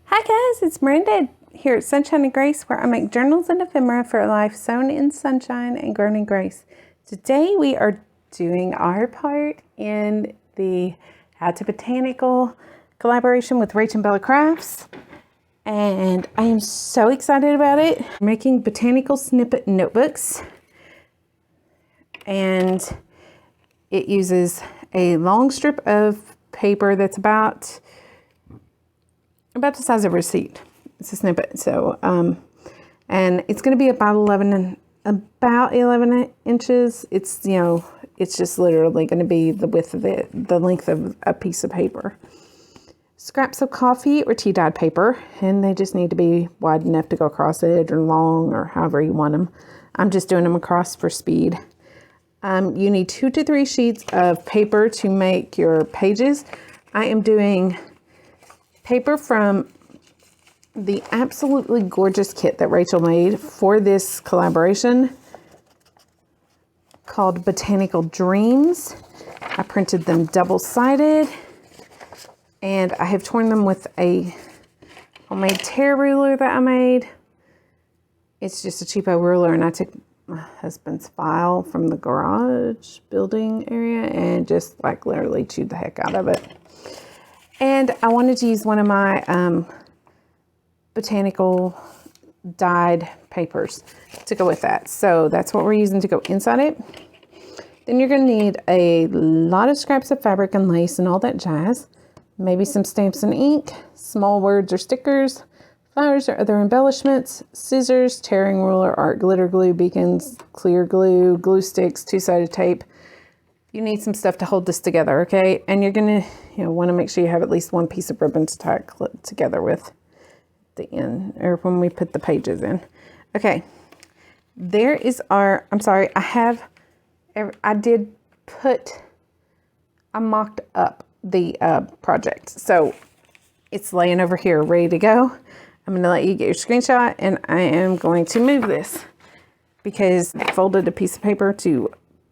Hi guys, it's Miranda here at Sunshine and Grace, where I make journals and ephemera for a life sown in sunshine and grown in grace. Today we are doing our part in the How to Botanical collaboration with Rach and Bella Crafts, and I am so excited about it. I'm making Botanical Snippet notebooks, and it uses a long strip of paper that's about the size of a receipt. It's a snippet. So, and it's going to be about 11 inches. It's, it's just literally going to be the width of it, the length of a piece of paper. Scraps of coffee or tea dyed paper, and they just need to be wide enough to go across it, or long, or however you want them. I'm just doing them across for speed. You need 2 to 3 sheets of paper to make your pages. I am doing paper from the absolutely gorgeous kit that Rachel made for this collaboration called Botanical Dreams. I printed them double-sided, and I have torn them with a homemade tear ruler that I made. It's just a cheapo ruler, and I took my husband's file from the garage building area and just like literally chewed the heck out of it. And I wanted to use one of my botanical dyed papers to go with that. So that's what we're using to go inside it. Then you're going to need a lot of scraps of fabric and lace and all that jazz. Maybe some stamps and ink, small words or stickers, flowers or other embellishments, scissors, tearing ruler, art glitter glue, beacons, clear glue, glue sticks, 2-sided tape. You need some stuff to hold this together, okay? And you're gonna, want to make sure you have at least one piece of ribbon to tie it together with the end, or when we put the pages in. Okay, there is our, I mocked up the project. So it's laying over here, ready to go. I'm gonna let you get your screenshot, and I am going to move this because I folded a piece of paper to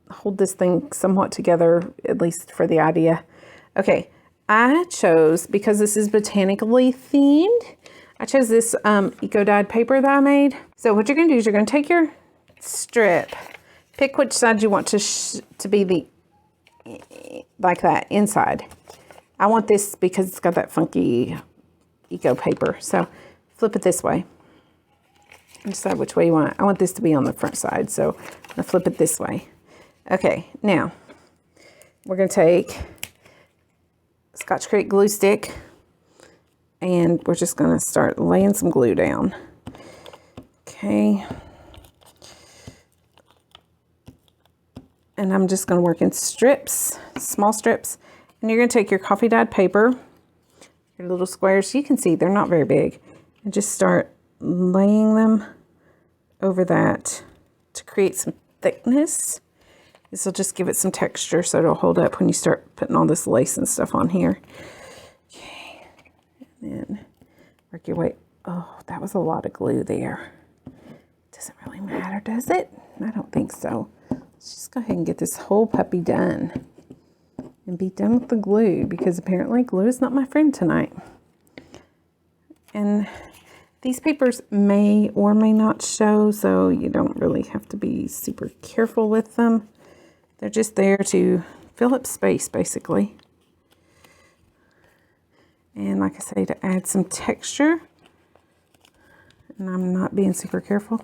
hold this thing somewhat together, at least for the idea. Okay, I chose, because this is botanically themed, I chose this eco-dyed paper that I made. So what you're going to do is you're going to take your strip, pick which side you want to be like that, inside. I want this because it's got that funky eco paper. So flip it this way and decide which way you want it. I want this to be on the front side, so I'm going to flip it this way. Okay, now we're going to take Scotch Crate glue stick, and we're just going to start laying some glue down. Okay. And I'm just going to work in strips, small strips. And you're going to take your coffee dyed paper, your little squares. You can see they're not very big. And just start laying them over that to create some thickness. This will just give it some texture so it'll hold up when you start putting all this lace and stuff on here. Okay, and then work your way. Oh, that was a lot of glue there. Doesn't really matter, does it? I don't think so. Let's just go ahead and get this whole puppy done and be done with the glue, because apparently glue is not my friend tonight. And these papers may or may not show, so you don't really have to be super careful with them. They're just there to fill up space, basically. And like I say, to add some texture. And I'm not being super careful.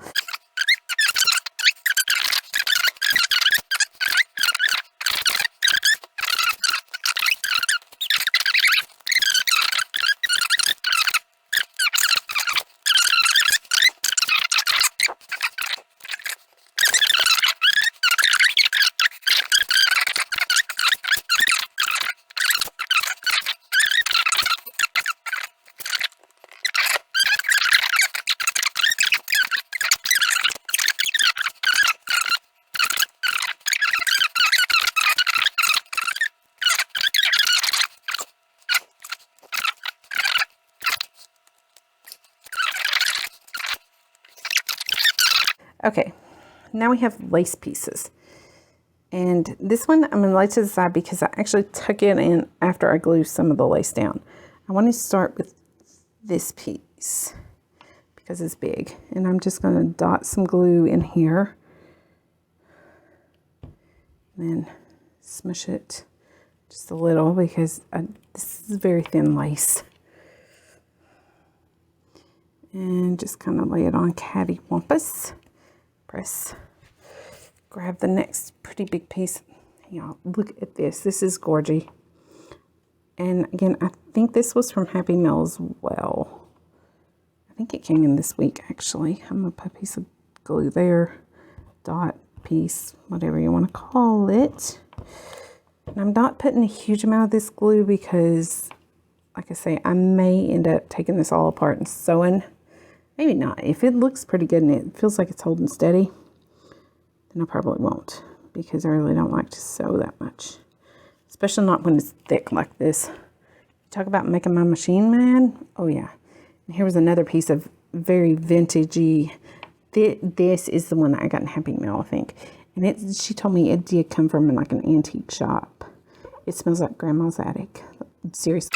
Okay, now we have lace pieces. And this one I'm going to lay to the side because I actually tuck it in after I glue some of the lace down. I want to start with this piece because it's big. And I'm just going to dot some glue in here. And then smush it just a little because this is very thin lace. And just kind of lay it on cattywampus. Press. Grab the next pretty big piece. Y'all, look at this. This is gorgeous. And again, I think this was from Happy Meal as well. I think it came in this week, actually. I'm going to put a piece of glue there. Dot, piece, whatever you want to call it. And I'm not putting a huge amount of this glue because, like I say, I may end up taking this all apart and sewing. Maybe not. If it looks pretty good and it feels like it's holding steady, then I probably won't, because I really don't like to sew that much. Especially not when it's thick like this. Talk about making my machine mad. Oh yeah. And here was another piece of very vintagey. This is the one that I got in Happy Meal, I think. And she told me it did come from like an antique shop. It smells like Grandma's attic. Seriously.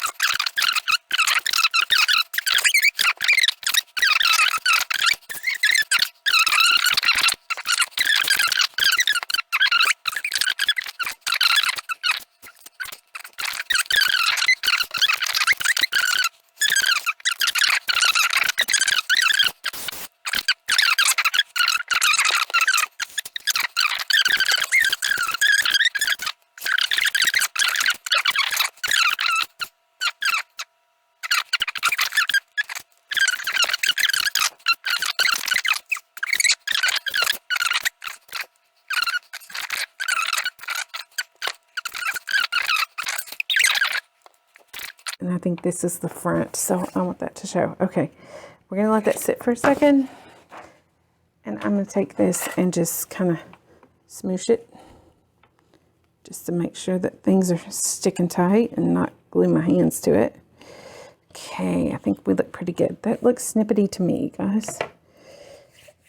And I think this is the front, so I want that to show. Okay, we're going to let that sit for a second. And I'm going to take this and just kind of smoosh it. Just to make sure that things are sticking tight and not glue my hands to it. Okay, I think we look pretty good. That looks snippety to me, guys.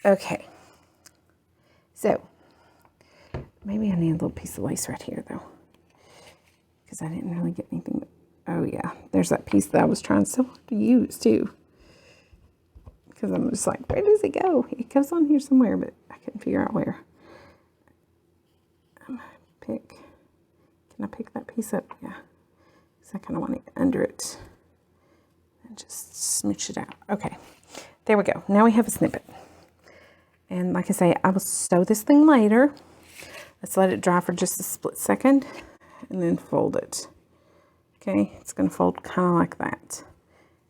Okay. So, maybe I need a little piece of lace right here, though. Because I didn't really get anything. Oh yeah, there's that piece that I was trying so hard to use too. Because I'm just like, where does it go? It goes on here somewhere, but I couldn't figure out where. I'm gonna pick. Can I pick that piece up? Yeah. Because I kind of want it under it. And just smooch it out. Okay, there we go. Now we have a snippet. And like I say, I will sew this thing later. Let's let it dry for just a split second. And then fold it. Okay, it's going to fold kind of like that.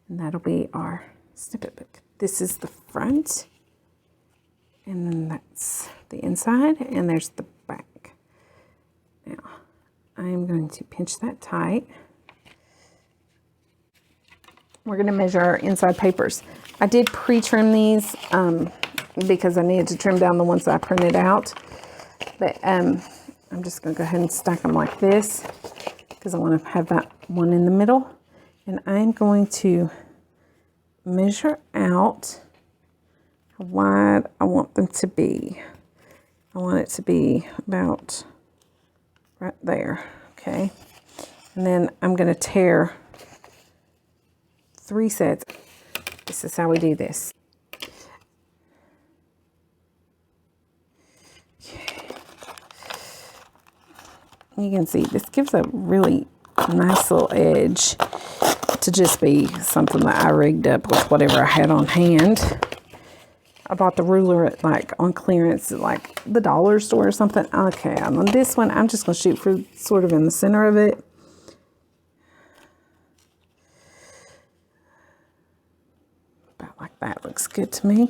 And that'll be our snippet book. This is the front. And then that's the inside. And there's the back. Now, I'm going to pinch that tight. We're going to measure our inside papers. I did pre-trim these because I needed to trim down the ones that I printed out. But I'm just going to go ahead and stack them like this, because I want to have that one in the middle. And I'm going to measure out how wide I want them to be. I want it to be about right there, okay? And then I'm going to tear 3 sets. This is how we do this. You can see this gives a really nice little edge to just be something that I rigged up with whatever I had on hand. I bought the ruler at like on clearance at like the dollar store or something. Okay, on this one, I'm just going to shoot for sort of in the center of it. About like that looks good to me.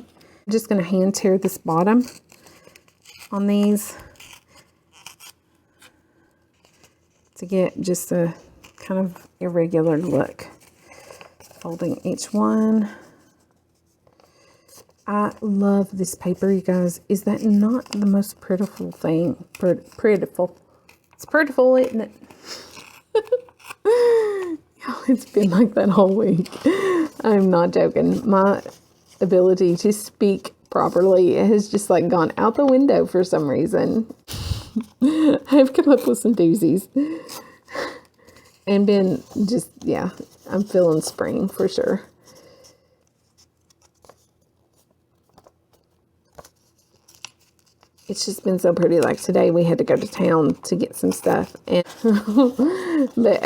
I'm just going to hand tear this bottom on these to get just a kind of irregular look. Folding each one. I love this paper, you guys. Is that not the most prettiful thing? Prettiful. It's prettiful, isn't it? It's been like that all week. I'm not joking. My ability to speak properly has just like gone out the window for some reason. I've come up with some doozies. And been just, yeah, I'm feeling spring for sure. it's just been so pretty. Like today we had to go to town to get some stuff, and but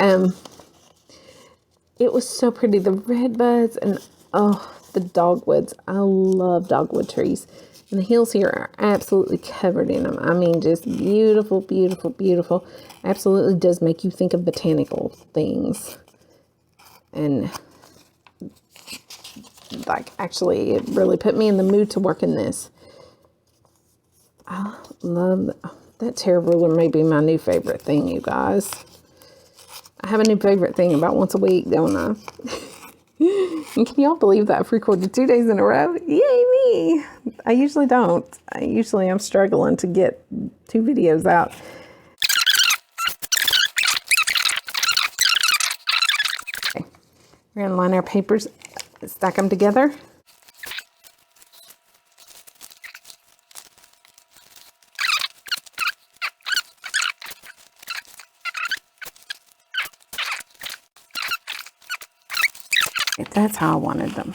it was so pretty. The red buds and the dogwoods. I love dogwood trees. And the hills here are absolutely covered in them. I mean, just beautiful, beautiful, beautiful. Absolutely does make you think of botanical things. And like, actually, it really put me in the mood to work in this. I love that tear ruler. May be my new favorite thing, you guys. I have a new favorite thing about once a week, don't I? And can y'all believe that I've recorded 2 days in a row? Yay me! I usually don't. I'm struggling to get 2 videos out. Okay. We're going to line our papers, stack them together. That's how I wanted them.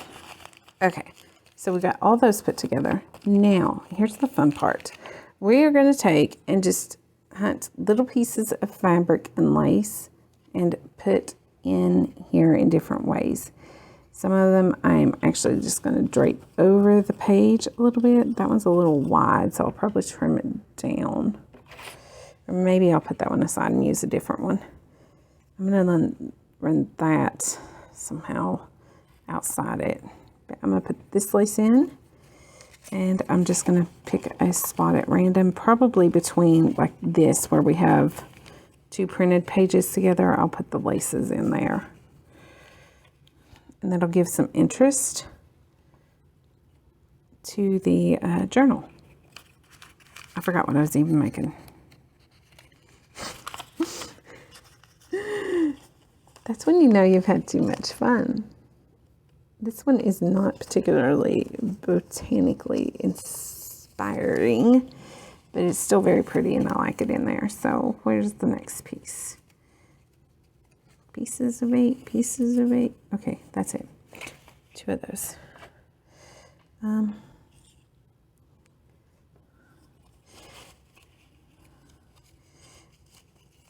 Okay, so we got all those put together. Now, here's the fun part. We are going to take and just hunt little pieces of fabric and lace and put in here in different ways. Some of them I'm actually just going to drape over the page a little bit. That one's a little wide, so I'll probably trim it down. Or maybe I'll put that one aside and use a different one. I'm going to run that somehow outside it. But I'm going to put this lace in, and I'm just going to pick a spot at random, probably between like this where we have 2 printed pages together. I'll put the laces in there, and that'll give some interest to the journal. I forgot what I was even making. That's when you know you've had too much fun. This one is not particularly botanically inspiring, but it's still very pretty and I like it in there. So where's the next piece? Pieces of 8, pieces of 8. Okay, that's it. 2 of those. And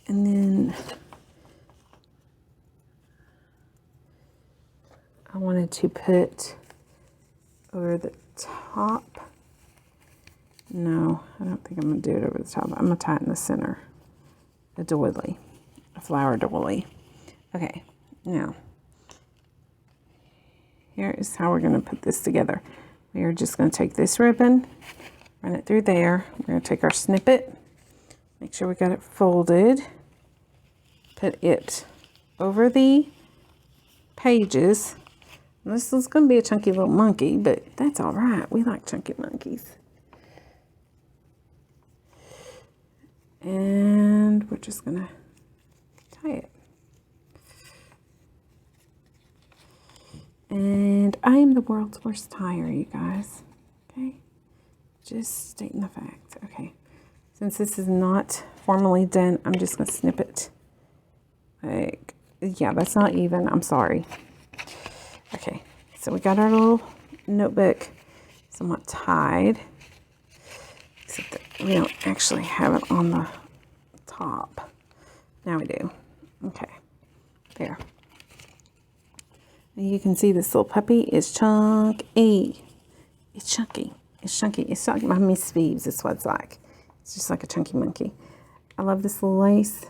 then I wanted to put over the top. No, I don't think I'm going to do it over the top. I'm going to tie it in the center. A doily. A flower doily. Okay, now, here is how we're going to put this together. We are just going to take this ribbon, run it through there. We're going to take our snippet, make sure we got it folded, put it over the pages. This is going to be a chunky little monkey, but that's all right. We like chunky monkeys. And we're just going to tie it. And I am the world's worst tire, you guys. Okay? Just stating the fact. Okay. Since this is not formally done, I'm just going to snip it. Like, yeah, that's not even. I'm sorry. Okay, so we got our little notebook somewhat tied, except that we don't actually have it on the top. Now we do. Okay, there. And you can see this little puppy is chunky. It's chunky. It's chunky. It's like my Miss Phoebes. It's what it's like. It's just like a chunky monkey. I love this little lace.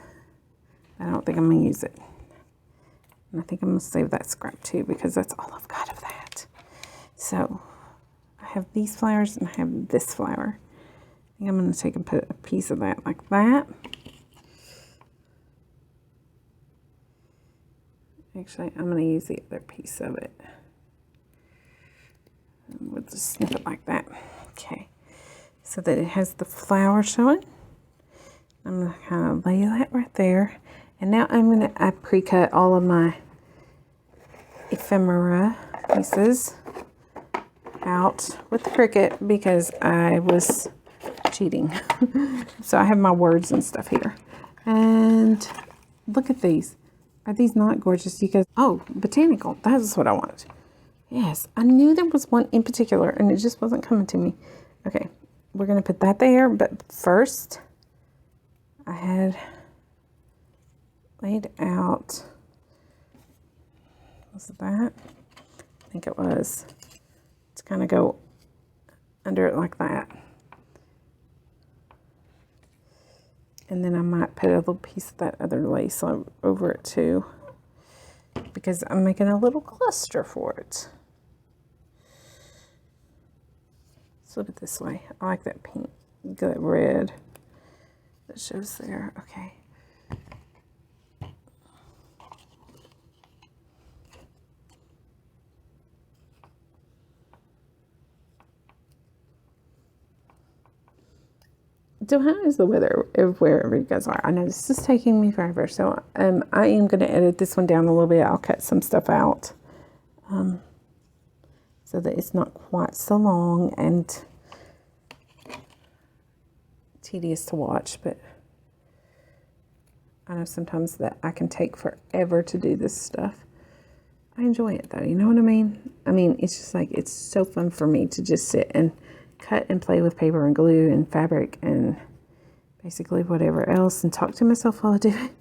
I don't think I'm going to use it. And I think I'm going to save that scrap too, because that's all I've got of that. So I have these flowers and I have this flower. I think I'm going to take and put a piece of that like that. Actually, I'm going to use the other piece of it. And we'll just snip it like that. Okay. So that it has the flower showing. I'm going to kind of lay that right there. And now I'm going to pre-cut all of my ephemera pieces out with the Cricut because I was cheating. So I have my words and stuff here. And look at these. Are these not gorgeous? You guys, oh, botanical. That's what I wanted. Yes, I knew there was one in particular and it just wasn't coming to me. Okay, we're going to put that there. But first, I had laid out, was it that? I think it was. To kind of go under it like that. And then I might put a little piece of that other lace over it too, because I'm making a little cluster for it. Let's flip it this way. I like that pink, that red that shows there. Okay. So how is the weather wherever you guys are? I know this is taking me forever, so I am going to edit this one down a little bit. I'll cut some stuff out so that it's not quite so long and tedious to watch, but I know sometimes that I can take forever to do this stuff. I enjoy it though, you know what I mean? I mean, it's just like, it's so fun for me to just sit and cut and play with paper and glue and fabric and basically whatever else and talk to myself while I do it.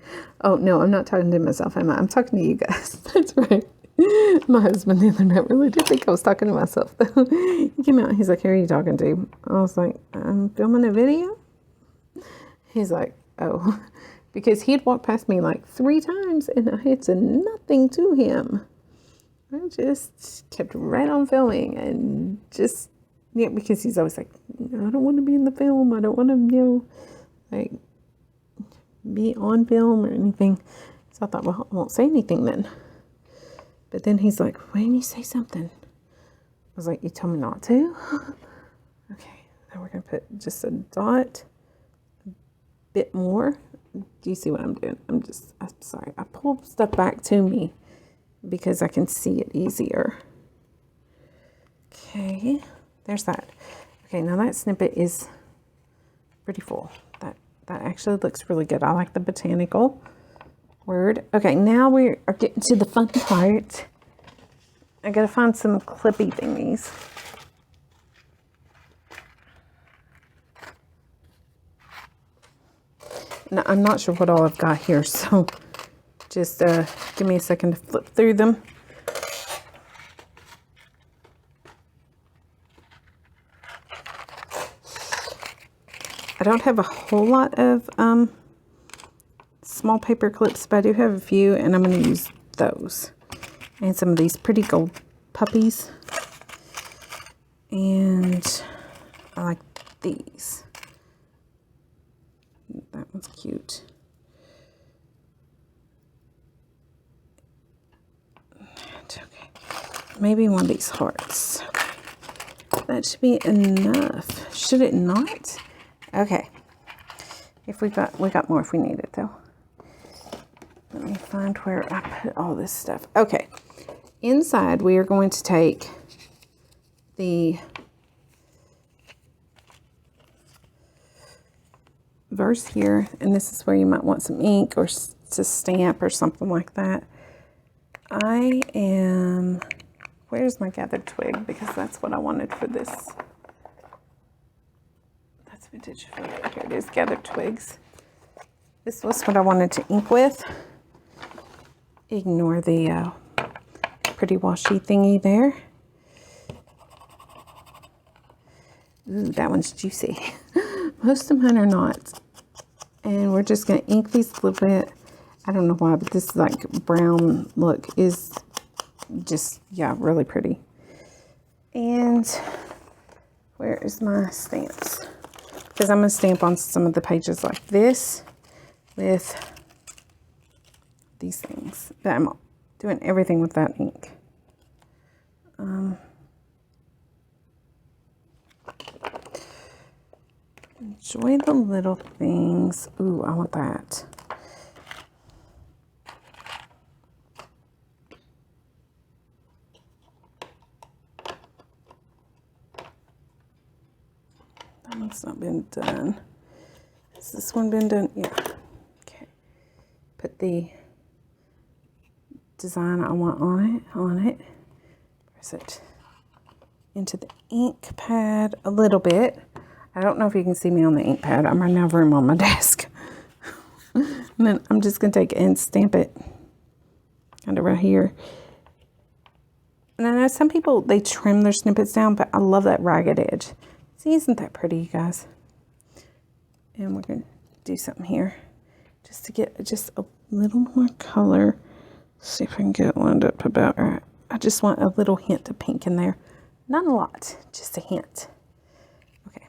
Oh, no, I'm not talking to myself, am I? I'm talking to you guys. That's right. My husband the other night really did think I was talking to myself. He came out, he's like, who are you talking to? I was like, I'm filming a video. He's like, oh, because he had walked past me like 3 times and I had said nothing to him. I just kept right on filming and just, yeah, because he's always like, I don't want to be in the film. I don't want to, like, be on film or anything. So I thought, well, I won't say anything then. But then he's like, why didn't you say something? I was like, you told me not to? Okay, now we're going to put just a dot, a bit more. Do you see what I'm doing? I'm sorry. I pulled stuff back to me because I can see it easier. Okay. There's that. Okay, now that snippet is pretty full. That actually looks really good. I like the botanical word. Okay, now we are getting to the fun part. I gotta find some clippy thingies. Now, I'm not sure what all I've got here, so just give me a second to flip through them. I don't have a whole lot of small paper clips, but I do have a few, and I'm going to use those. And some of these pretty gold puppies. And I like these. That one's cute. Okay. Maybe one of these hearts. Okay. That should be enough. Should it not? Okay, if we got more if we need it though. Let me find where I put all this stuff. Okay, inside we are going to take the verse here, and this is where you might want some ink or to stamp or something like that. Where's my gathered twig? Because that's what I wanted for this. Vintage photo. Here it is, gathered twigs. This was what I wanted to ink with. Ignore the pretty washy thingy there. Ooh, that one's juicy. Most of mine are not. And we're just going to ink these a little bit. I don't know why, but this like brown look is just, yeah, really pretty. And where is my stamps? Because I'm going to stamp on some of the pages like this with these things. That I'm doing everything with that ink. Enjoy the little things. Ooh, I want that. That one's not been done. Has this one been done? Yeah. Okay. Put the design I want on it. Press it into the ink pad a little bit. I don't know if you can see me on the ink pad. I'm running out of room on my desk. And then I'm just going to take it and stamp it kind of right here. And I know some people, they trim their snippets down, but I love that ragged edge. See, isn't that pretty, you guys? And we're going to do something here just to get just a little more color. See if I can get it lined up about right. I just want a little hint of pink in there. Not a lot, just a hint. Okay.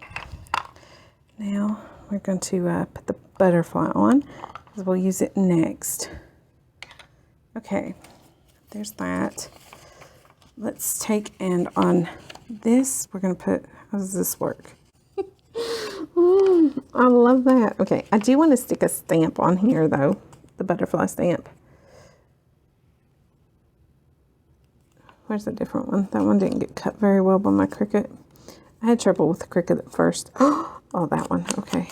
Now we're going to put the butterfly on, because we'll use it next. Okay, there's that. Let's take, and on this, we're going to put, how does this work? I love that. Okay, I do want to stick a stamp on here, though, the butterfly stamp. Where's a different one? That one didn't get cut very well by my Cricut. I had trouble with the Cricut at first. Oh, that one. Okay.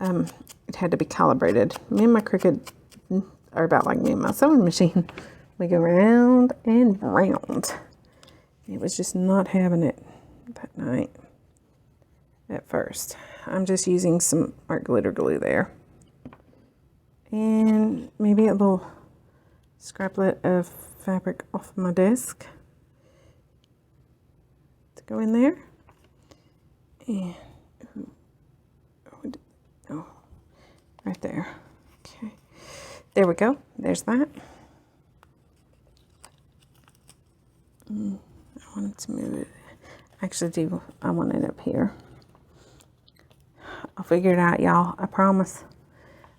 It had to be calibrated. Me and my Cricut are about like me and my sewing machine. We go round and round. It was just not having it that night at first. I'm just using some art glitter glue there. And maybe a little scraplet of fabric off of my desk to go in there. And oh, right there. Okay, there we go. There's that. I wanted to move it. Actually, I want it up here. I'll figure it out, y'all. I promise.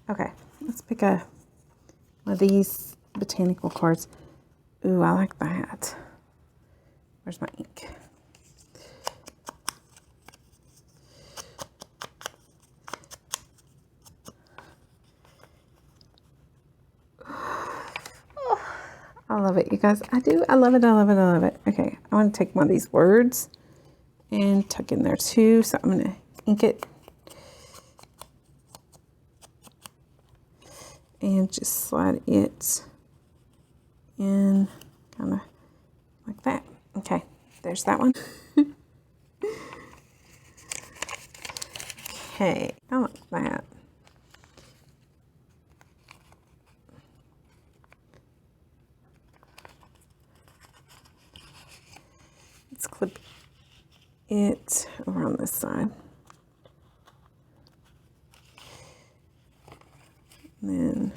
Okay, let's pick one of these botanical cards. Ooh, I like that. Where's my ink? I love it, you guys. I do. I love it. I love it. I love it. Okay, I want to take one of these words and tuck in there too. So I'm going to ink it. And just slide it in kind of like that. Okay, there's that one. Okay, I like that. Let's clip it over on this side. And then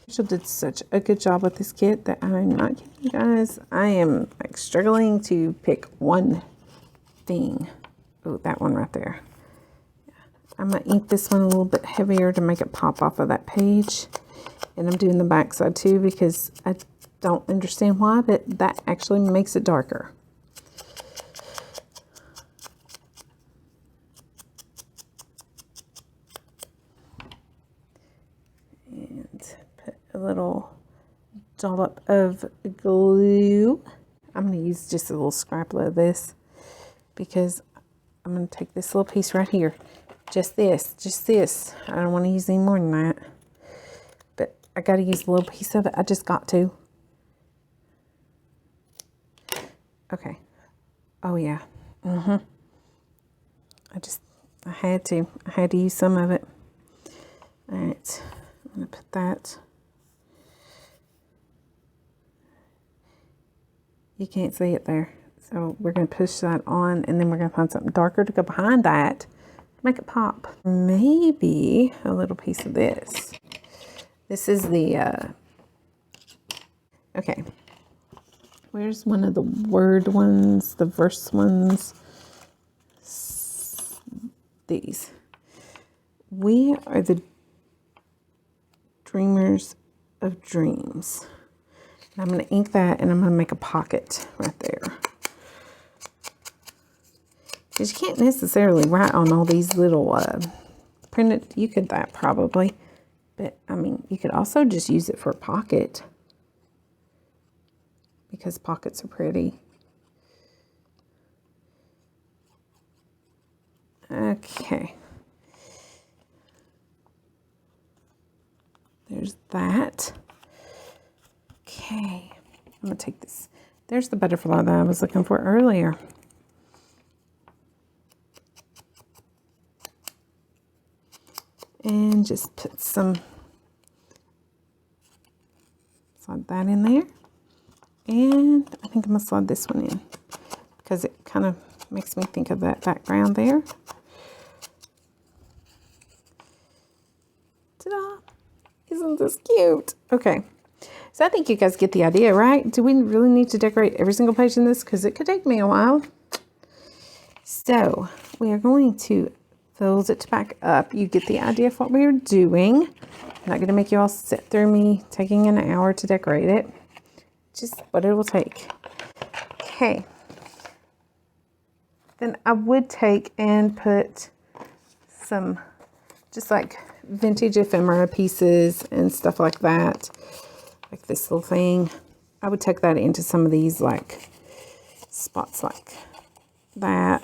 Rachel did such a good job with this kit that I'm not kidding you guys. I am like struggling to pick one thing. Oh, that one right there. I'm going to ink this one a little bit heavier to make it pop off of that page. And I'm doing the back side too because I don't understand why, but that actually makes it darker. A little dollop of glue. I'm going to use just a little scraplet of this because I'm going to take this little piece right here. Just this. I don't want to use any more than that. But I got to use a little piece of it. I just got to. Okay. Oh, yeah. I had to. I had to use some of it. All right. I'm going to put that. You can't see it there. So we're going to push that on and then we're going to find something darker to go behind that to make it pop. Maybe a little piece of this. This is the, okay. Where's one of the word ones, the verse ones? These. We are the dreamers of dreams. I'm going to ink that and I'm going to make a pocket right there. Because you can't necessarily write on all these little printed, you could that probably. But I mean, you could also just use it for a pocket. Because pockets are pretty. Okay. There's that. Okay, I'm going to take this. There's the butterfly that I was looking for earlier. and just put some, slide that in there. And I think I'm gonna slide this one in because it kind of makes me think of that background there. Ta-da! Isn't this cute? Okay, so I think you guys get the idea, right? Do we really need to decorate every single page in this? Because it could take me a while. So we are going to fold it back up. You get the idea of what we're doing. I'm not going to make you all sit through me taking an hour to decorate it. Just what it will take. Okay. Then I would take and put some just like vintage ephemera pieces and stuff like that. Like this little thing. I would tuck that into some of these like spots like that.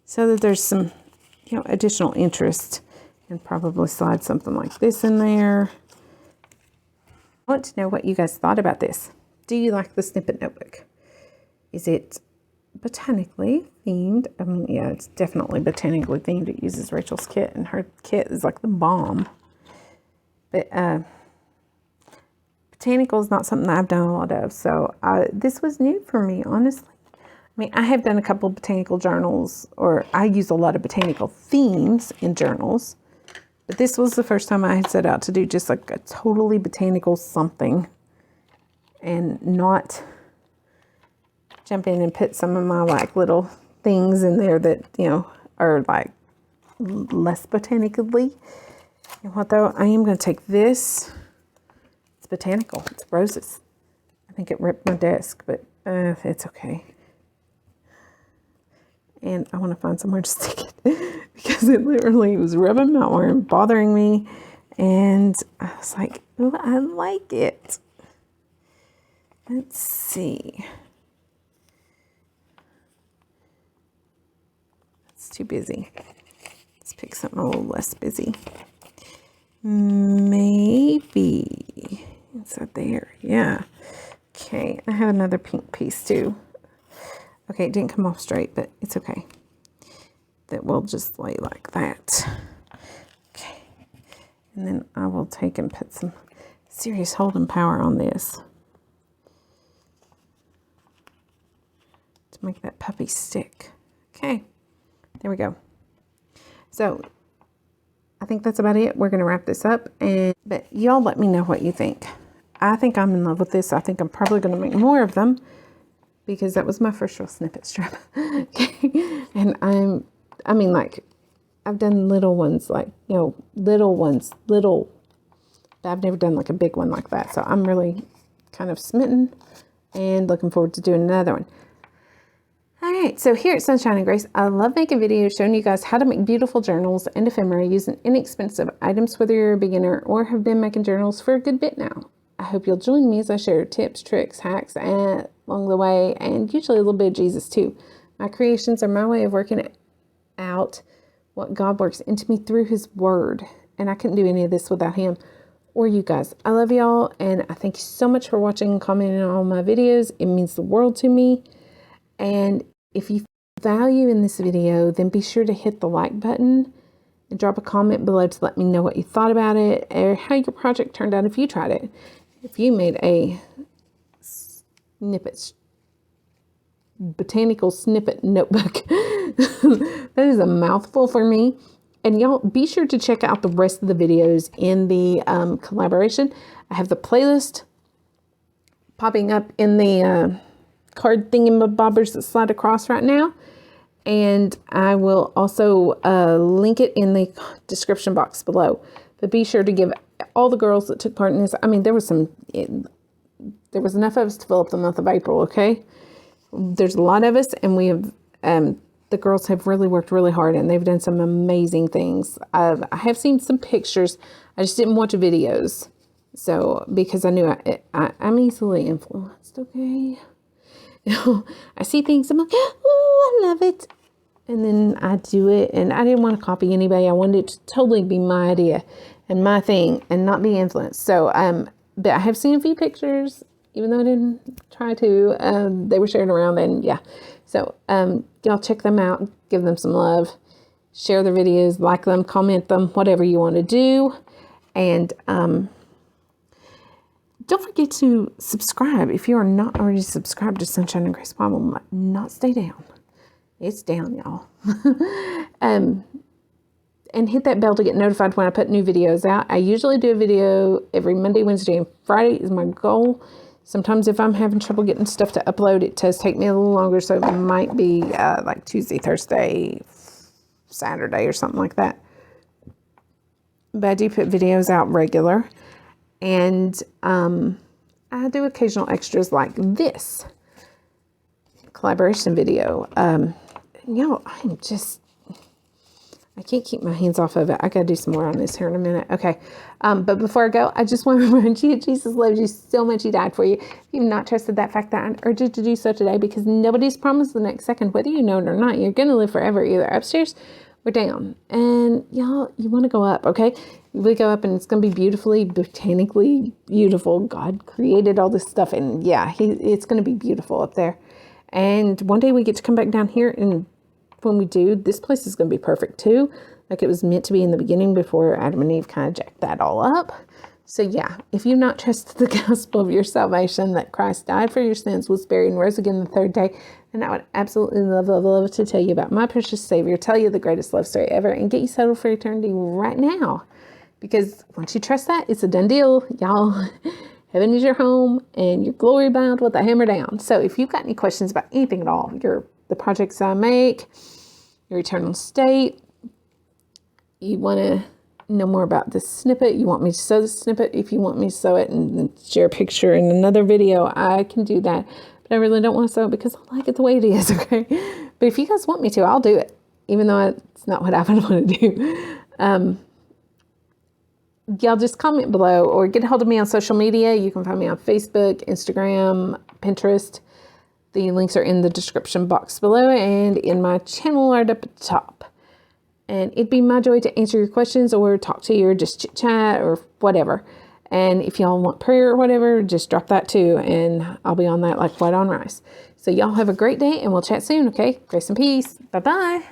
So that there's some, you know, additional interest, and probably slide something like this in there. I want to know what you guys thought about this. Do you like the snippet notebook? Is it botanically themed? I mean, yeah, it's definitely botanically themed. It uses Rachel's kit, and her kit is like the bomb. But botanical is not something that I've done a lot of, so this was new for me, honestly. I mean, I have done a couple botanical journals, or I use a lot of botanical themes in journals, but this was the first time I had set out to do just like a totally botanical something and not jump in and put some of my like little things in there that, you know, are like less botanically. And what though? I am going to take this. It's botanical. It's roses. I think it ripped my desk, but it's okay. And I want to find somewhere to stick it because it literally was rubbing my arm, bothering me. And I was like, oh, I like it. Let's see. It's too busy. Let's pick something a little less busy. Maybe inside there. Yeah. Okay. I have another pink piece too. Okay, it didn't come off straight, but it's okay. That will just lay like that. Okay. And then I will take and put some serious holding power on this to make that puppy stick. Okay, there we go. So I think that's about it. We're going to wrap this up, but y'all let me know what you think. I think I'm in love with this. I think I'm probably going to make more of them, because that was my first real snippet strip. Okay. And I mean, like, I've done little ones, like, you know, little, but I've never done like a big one like that. So I'm really kind of smitten and looking forward to doing another one. All right, so here at Sunshine and Grace, I love making videos showing you guys how to make beautiful journals and ephemera using inexpensive items, whether you're a beginner or have been making journals for a good bit now. I hope you'll join me as I share tips, tricks, hacks, and along the way, and usually a little bit of Jesus too. My creations are my way of working out what God works into me through His Word, and I couldn't do any of this without Him or you guys. I love y'all, and I thank you so much for watching and commenting on all my videos. It means the world to me. And if you value in this video, then be sure to hit the like button and drop a comment below to let me know what you thought about it or how your project turned out if you tried it. If you made a botanical snippet notebook, that is a mouthful for me. And y'all be sure to check out the rest of the videos in the collaboration. I have the playlist popping up in the card thingamabobbers that slide across right now. And I will also link it in the description box below. But be sure to give all the girls that took part in this. I mean, there was enough of us to fill up the month of April, okay? There's a lot of us, and we have, the girls have really worked really hard, and they've done some amazing things. I have seen some pictures. I just didn't watch videos. So, because I knew I'm easily influenced, okay? You know, I see things, I'm like, oh, I love it. And then I do it, and I didn't want to copy anybody. I wanted it to totally be my idea and my thing and not be influenced. So, but I have seen a few pictures, even though I didn't try to. They were shared around, and yeah. So, y'all check them out. Give them some love. share the videos, like them, comment them, whatever you want to do. And don't forget to subscribe. If you are not already subscribed to Sunshine and Grace Bible, might not stay down. It's down, y'all. And hit that bell to get notified when I put new videos out. I usually do a video every Monday, Wednesday, and Friday is my goal. Sometimes if I'm having trouble getting stuff to upload, it does take me a little longer. So it might be like Tuesday, Thursday, Saturday, or something like that. But I do put videos out regular. And I do occasional extras like this collaboration video. Y'all, I can't keep my hands off of it. I got to do some more on this here in a minute. Okay. But before I go, I just want to remind you, Jesus loves you so much. He died for you. If you've not trusted that fact, that I urge you to do so today, because nobody's promised the next second, whether you know it or not. You're going to live forever, either upstairs or down. And y'all, you want to go up, okay? We go up and it's going to be beautifully, botanically beautiful. God created all this stuff. And yeah, it's going to be beautiful up there. And one day we get to come back down here, and when we do, this place is going to be perfect too. Like it was meant to be in the beginning before Adam and Eve kind of jacked that all up. So yeah, if you've not trusted the gospel of your salvation, that Christ died for your sins, was buried, and rose again the third day, then I would absolutely love to tell you about my precious Savior, tell you the greatest love story ever, and get you settled for eternity right now. Because once you trust that, it's a done deal, y'all. Heaven is your home, and you're glory bound with a hammer down. So if you've got any questions about anything at all, the projects I make, your eternal state, you want to know more about this snippet, you want me to sew the snippet, if you want me to sew it and share a picture in another video, I can do that. But I really don't want to sew it because I like it the way it is, okay? But if you guys want me to, I'll do it, even though it's not what I would want to do. Y'all just comment below or get a hold of me on social media. You can find me on Facebook, Instagram, Pinterest. The links are in the description box below and in my channel art up at the top. And it'd be my joy to answer your questions or talk to you or just chit chat or whatever. And if y'all want prayer or whatever, just drop that too. And I'll be on that like white on rice. So y'all have a great day and we'll chat soon, okay? Grace and peace. Bye-bye.